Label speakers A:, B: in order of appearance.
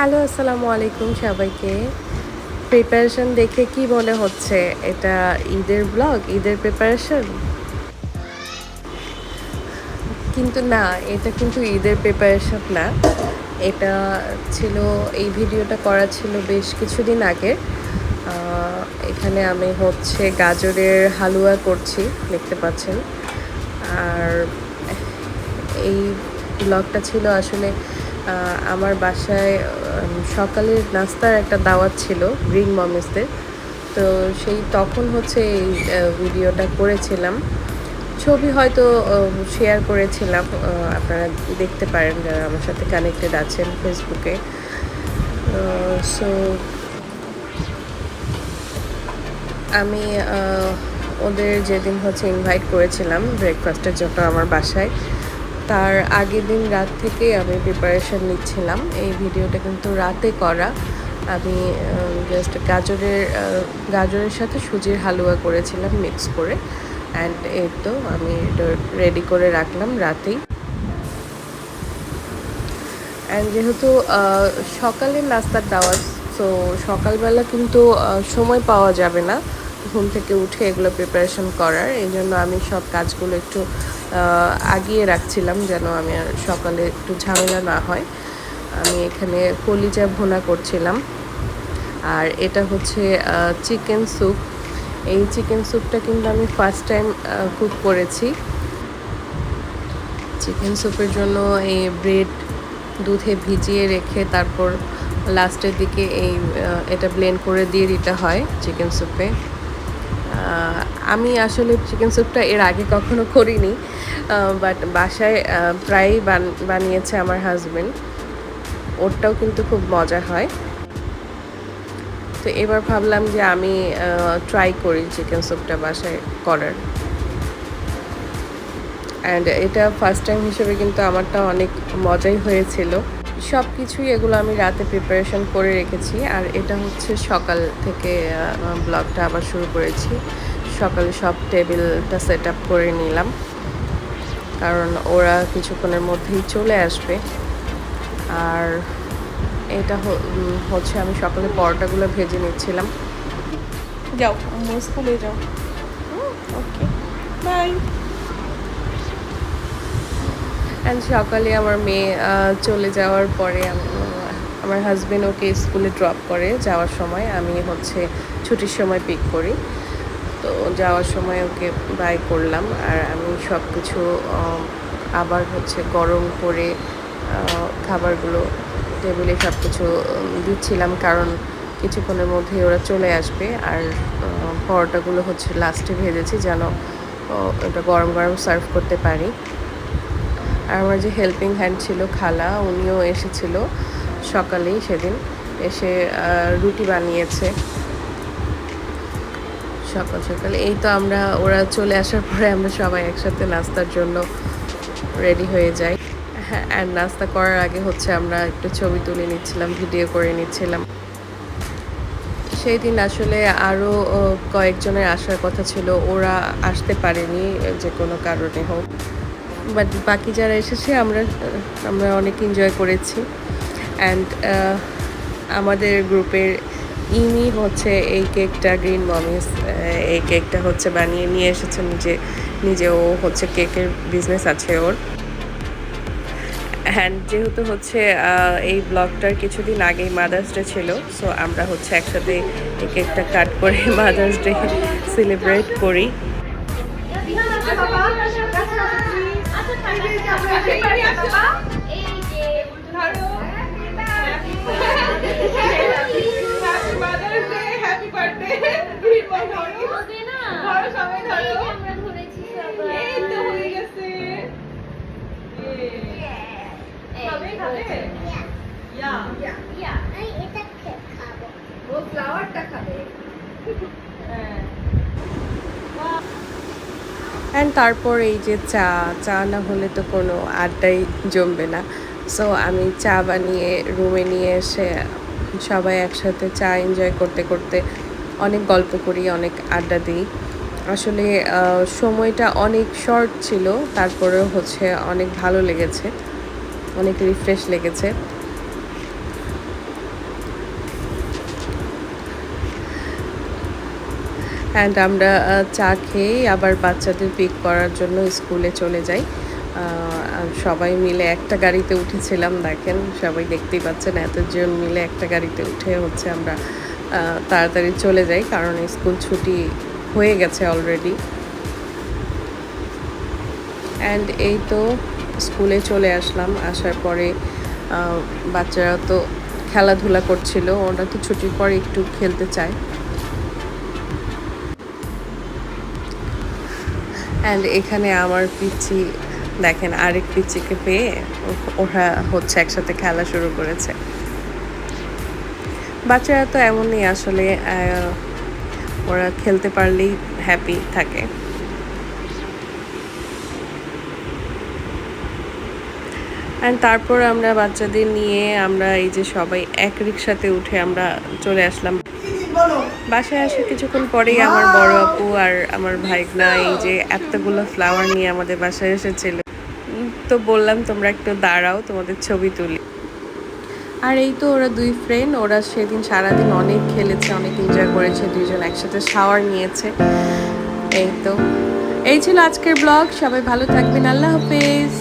A: Hello, আসসালামু আলাইকুম সবাইকে। প্রিপারেশন দেখে কি মনে হচ্ছে? এটা ঈদের ব্লগ, ঈদের প্রিপারেশন? কিন্তু না, এটা কিন্তু ঈদের প্রিপারেশন না। এটা ছিল এই ভিডিওটা করা ছিল বেশ কিছুদিন আগে। আ এখানে আমি হচ্ছে গাজরের হালুয়া করছি, দেখতে পাচ্ছেন। আর এই ব্লগটা ছিল আসলে আমার বাসায় সকালের নাস্তার একটা দাওয়াত ছিল গ্রিন মমিসদের। তো সেই তখন হচ্ছে এই ভিডিওটা করেছিলাম। ছবি হয়তো শেয়ার করেছিলাম। আপনারা দেখতে পারেন যারা আমার সাথে কানেক্টেড আছেন ফেসবুকে। সো আমি ওদের যেদিন হচ্ছে ইনভাইট করেছিলাম ব্রেকফাস্টের জন্য আমার বাসায়, তার আগের দিন রাত থেকেই আমি প্রিপারেশন নিচ্ছিলাম। এই ভিডিওটা কিন্তু রাতে করা। আমি জাস্ট গাজরের সাথে সুজির হালুয়া করেছিলাম মিক্স করে। অ্যান্ড এই তো আমি এটা রেডি করে রাখলাম রাতেই। অ্যান্ড যেহেতু সকালের নাস্তার দাওয়াত, তো সকালবেলা কিন্তু সময় পাওয়া যাবে না ঘুম থেকে উঠে এগুলো প্রিপারেশন করার। এই জন্য আমি সব কাজগুলো একটু আগিয়ে রাখছিলাম যেন আমি আর সকালে একটু ঝামেলা না হয়। আমি এখানে কলিজা ভুনা করছিলাম। আর এটা হচ্ছে চিকেন স্যুপ। এই চিকেন স্যুপটা কিন্তু আমি ফার্স্ট টাইম কুক করেছি। চিকেন স্যুপের জন্য এই ব্রেড দুধে ভিজিয়ে রেখে তারপর লাস্টের দিকে এটা ব্লেন্ড করে দিয়ে দিতে হয় চিকেন স্যুপে। আমি আসলে চিকেন স্যুপটা এর আগে কখনো করিনি, বাট বাসায় প্রায়ই বানিয়েছে আমার হাজবেন্ড। ওরটাও কিন্তু খুব মজা হয়। তো এবার ভাবলাম যে আমি ট্রাই করি চিকেন স্যুপটা বাসায় করার। অ্যান্ড এটা ফার্স্ট টাইম হিসেবে কিন্তু আমারটা অনেক মজাই হয়েছিল। সব কিছুই এগুলো আমি রাতে প্রিপারেশন করে রেখেছি। আর এটা হচ্ছে সকাল থেকে ব্লগটা আবার শুরু করেছি। সকালে সব টেবিলটা সেট আপ করে নিলাম, কারণ ওরা কিছুক্ষণের মধ্যেই চলে আসবে। আর এটা হচ্ছে আমি সকালে পরোটাগুলো ভেজে নিচ্ছিলাম। যাও স্কুলে যাও। ওকে, বাই। অ্যান্ড সকালে আমার মেয়ে চলে যাওয়ার পরে আমার হাজবেন্ড ওকে স্কুলে ড্রপ করে যাওয়ার সময়। আমি হচ্ছে ছুটির সময় পিক করি। তো যাওয়ার সময় ওকে বাই করলাম। আর আমি সব কিছু আবার হচ্ছে গরম করে খাবারগুলো টেবিলে সব কিছু দিচ্ছিলাম, কারণ কিছুক্ষণের মধ্যেই ওরা চলে আসবে। আর পরোটাগুলো হচ্ছে লাস্টে ভেজেছি যেন ওটা গরম গরম সার্ভ করতে পারি। আর আমার যে হেল্পিং হ্যান্ড ছিল খালা, উনিও এসেছিল সকালেই সেদিন। এসে রুটি বানিয়েছে সকাল সকালে। এই তো ওরা চলে আসার পরে আমরা সবাই একসাথে নাস্তার জন্য রেডি হয়ে যাই। হ্যাঁ, আর নাস্তা করার আগে হচ্ছে আমরা একটু ছবি তুলে নিচ্ছিলাম, ভিডিও করে নিচ্ছিলাম। সেই দিন আসলে আরও কয়েকজনের আসার কথা ছিল, ওরা আসতে পারেনি যে কোনো কারণে হোক। বাট বাকি যারা এসেছে আমরা অনেক এনজয় করেছি। অ্যান্ড আমাদের গ্রুপের ইনি হচ্ছে এই কেকটা, গ্রিন মমিস, এই কেকটা হচ্ছে বানিয়ে নিয়ে এসেছে নিজে ও হচ্ছে কেকের বিজনেস আছে ওর। অ্যান্ড যেহেতু হচ্ছে এই ব্লগটার কিছুদিন আগেই মাদার্স ডে ছিল, সো আমরা হচ্ছে একসাথে এই কেকটা কাট করে মাদার্স ডে সেলিব্রেট করি। অ্যান্ড তারপর এই যে চা না হলে তো কোনো আড্ডাই জমবে না। সো আমি চা বানিয়ে রুমে নিয়ে এসে সবাই একসাথে চা এনজয় করতে করতে অনেক গল্প করি, অনেক আড্ডা দিই। আসলে সময়টা অনেক শর্ট ছিল, তারপরেও হচ্ছে অনেক ভালো লেগেছে, অনেক রিফ্রেশ লেগেছে। অ্যান্ড আমরা চা খেয়েই আবার বাচ্চাদের পিক করার জন্য স্কুলে চলে যাই। আর সবাই মিলে একটা গাড়িতে উঠেছিলাম, দেখেন সবাই দেখতেই পাচ্ছেন এতজন মিলে একটা গাড়িতে উঠে হচ্ছে আমরা তাড়াতাড়ি চলে যাই, কারণ স্কুল ছুটি হয়ে গেছে অলরেডি। অ্যান্ড এই তো স্কুলে চলে আসলাম। আসার পরে বাচ্চারা তো খেলাধুলা করছিল, ওরা তো ছুটির পরে একটু খেলতে চায়। অ্যান্ড এখানে আমার পিচ্চি দেখেন আরেক পিচ্চিকে পেয়ে ওরা হচ্ছে একসাথে খেলা শুরু করেছে। বাচ্চারা তো এমনই আসলে, ওরা খেলতে পারলেই হ্যাপি থাকে। অ্যান্ড তারপর আমরা বাচ্চাদের নিয়ে আমরা এই যে সবাই এক রিক্সাতে উঠে আমরা চলে আসলাম বাসায়। আসে কিছুক্ষণ পরেই আমার বড় আপু আর আমার ভাইগনা এই যে এতগুলো ফ্লাওয়ার নিয়ে আমাদের বাসায় এসেছিল। তো বললাম তোমরা একটু দাঁড়াও, তোমাদের ছবি তুলি। আর এই তো ওরা দুই ফ্রেন্ড, ওরা সেদিন সারাদিন অনেক খেলেছে, অনেক এনজয় করেছে, দুইজন একসাথে শাওয়ার নিয়েছে। এই তো এই ছিল আজকের ব্লগ। সবাই ভালো থাকবেন, আল্লাহ হাফেজ।